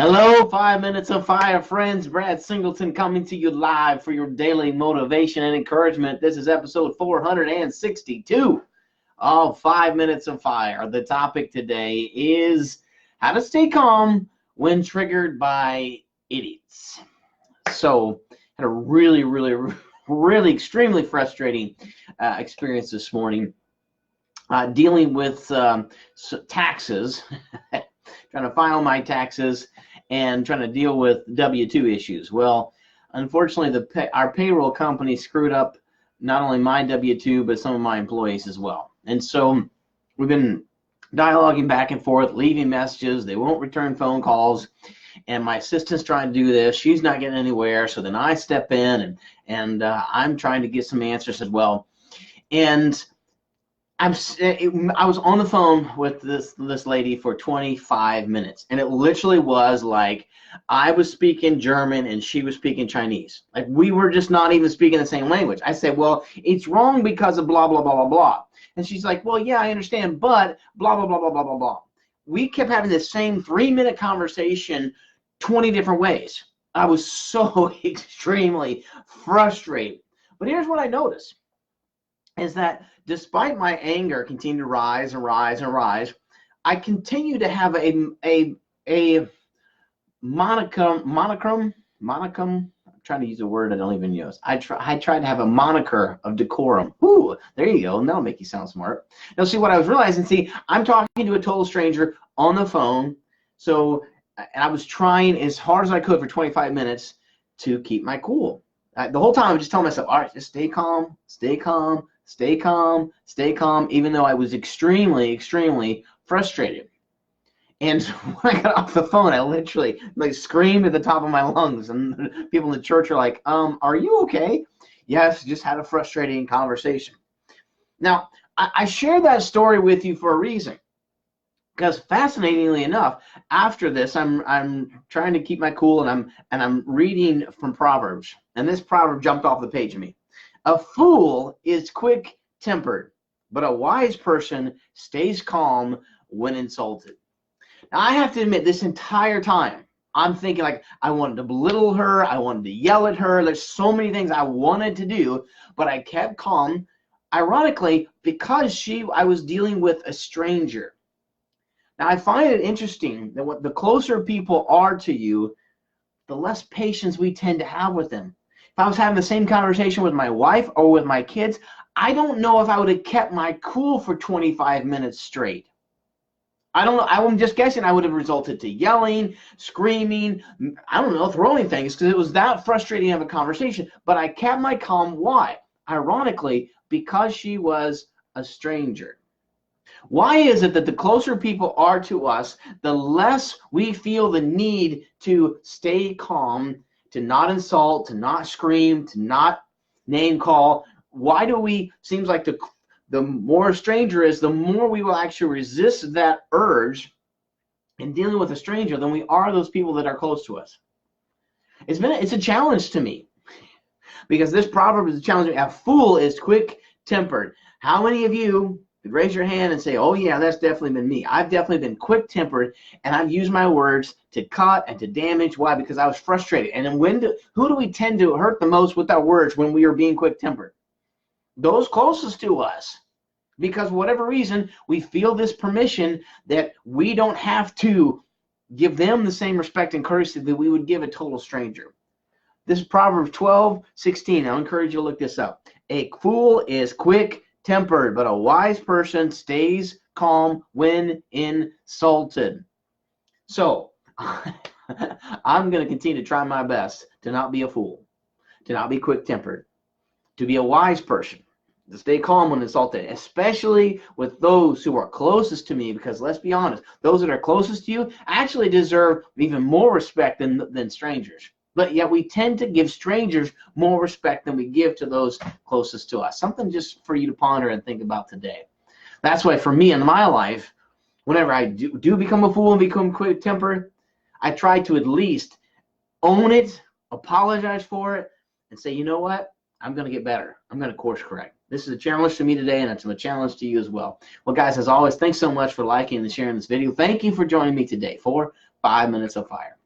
Hello, 5 Minutes of Fire, friends. Brad Singleton coming to you live for your daily motivation and encouragement. This is episode 462 of 5 Minutes of Fire. The topic today is how to stay calm when triggered by idiots. So, had a really extremely frustrating experience this morning dealing with taxes, trying to file my taxes and trying to deal with W-2 issues. Well, unfortunately, our payroll company screwed up not only my W-2, but some of my employees as well. And so we've been dialoguing back and forth, leaving messages. They won't return phone calls. And my assistant's trying to do this. She's not getting anywhere. So then I step in and I'm trying to get some answers as well. And I was on the phone with this lady for 25 minutes, and it literally was like I was speaking German and she was speaking Chinese. Like we were just not even speaking the same language. I said, well, it's wrong because of blah, blah, blah, blah, blah. And she's like, well, yeah, I understand, but blah, blah, blah, blah, blah, blah, blah. We kept having the same 3-minute conversation 20 different ways. I was so extremely frustrated. But here's what I noticed. Is that despite my anger continuing to rise and rise and rise, I continue to have a monicum. I'm trying to use a word I don't even use. I try to have a moniker of decorum. Ooh, there you go. That'll make you sound smart. Now, see what I was realizing. I'm talking to a total stranger on the phone. So, and I was trying as hard as I could for 25 minutes to keep my cool. The whole time I was just telling myself, all right, just stay calm, stay calm, stay calm, stay calm, even though I was extremely frustrated. And when I got off the phone, I literally screamed at the top of my lungs, and people in the church are like, are you okay? Yes, just had a frustrating conversation. Now, I share that story with you for a reason. Because fascinatingly enough, after this, I'm trying to keep my cool, and I'm reading from Proverbs, and this proverb jumped off the page of me. A fool is quick-tempered, but a wise person stays calm when insulted. Now, I have to admit, this entire time, I'm thinking like I wanted to belittle her, I wanted to yell at her. There's so many things I wanted to do, but I kept calm. Ironically, because I was dealing with a stranger. Now, I find it interesting that the closer people are to you, the less patience we tend to have with them. If I was having the same conversation with my wife or with my kids, I don't know if I would have kept my cool for 25 minutes straight. I don't know. I'm just guessing I would have resulted to yelling, screaming, I don't know, throwing things, because it was that frustrating of a conversation. But I kept my calm. Why? Ironically, because she was a stranger. Why is it that the closer people are to us, the less we feel the need to stay calm, to not insult, to not scream, to not name call? Why do we, seems like the more a stranger is, the more we will actually resist that urge in dealing with a stranger than we are those people that are close to us? It's a challenge to me, because this proverb is a challenge to me. A fool is quick-tempered. How many of you could raise your hand and say, oh yeah, that's definitely been me? I've definitely been quick-tempered, and I've used my words to cut and to damage. Why? Because I was frustrated. And then who do we tend to hurt the most with our words when we are being quick-tempered? Those closest to us. Because for whatever reason, we feel this permission that we don't have to give them the same respect and courtesy that we would give a total stranger. This is Proverbs 12:16. I'll encourage you to look this up. A fool is quick-tempered, but a wise person stays calm when insulted. So, I'm going to continue to try my best to not be a fool, to not be quick-tempered, to be a wise person, to stay calm when insulted, especially with those who are closest to me, because let's be honest, those that are closest to you actually deserve even more respect than strangers. But yet we tend to give strangers more respect than we give to those closest to us. Something just for you to ponder and think about today. That's why for me in my life, whenever I do become a fool and become quick-tempered, I try to at least own it, apologize for it, and say, you know what? I'm going to get better. I'm going to course correct. This is a challenge to me today, and it's a challenge to you as well. Well, guys, as always, thanks so much for liking and sharing this video. Thank you for joining me today for 5 Minutes of Fire.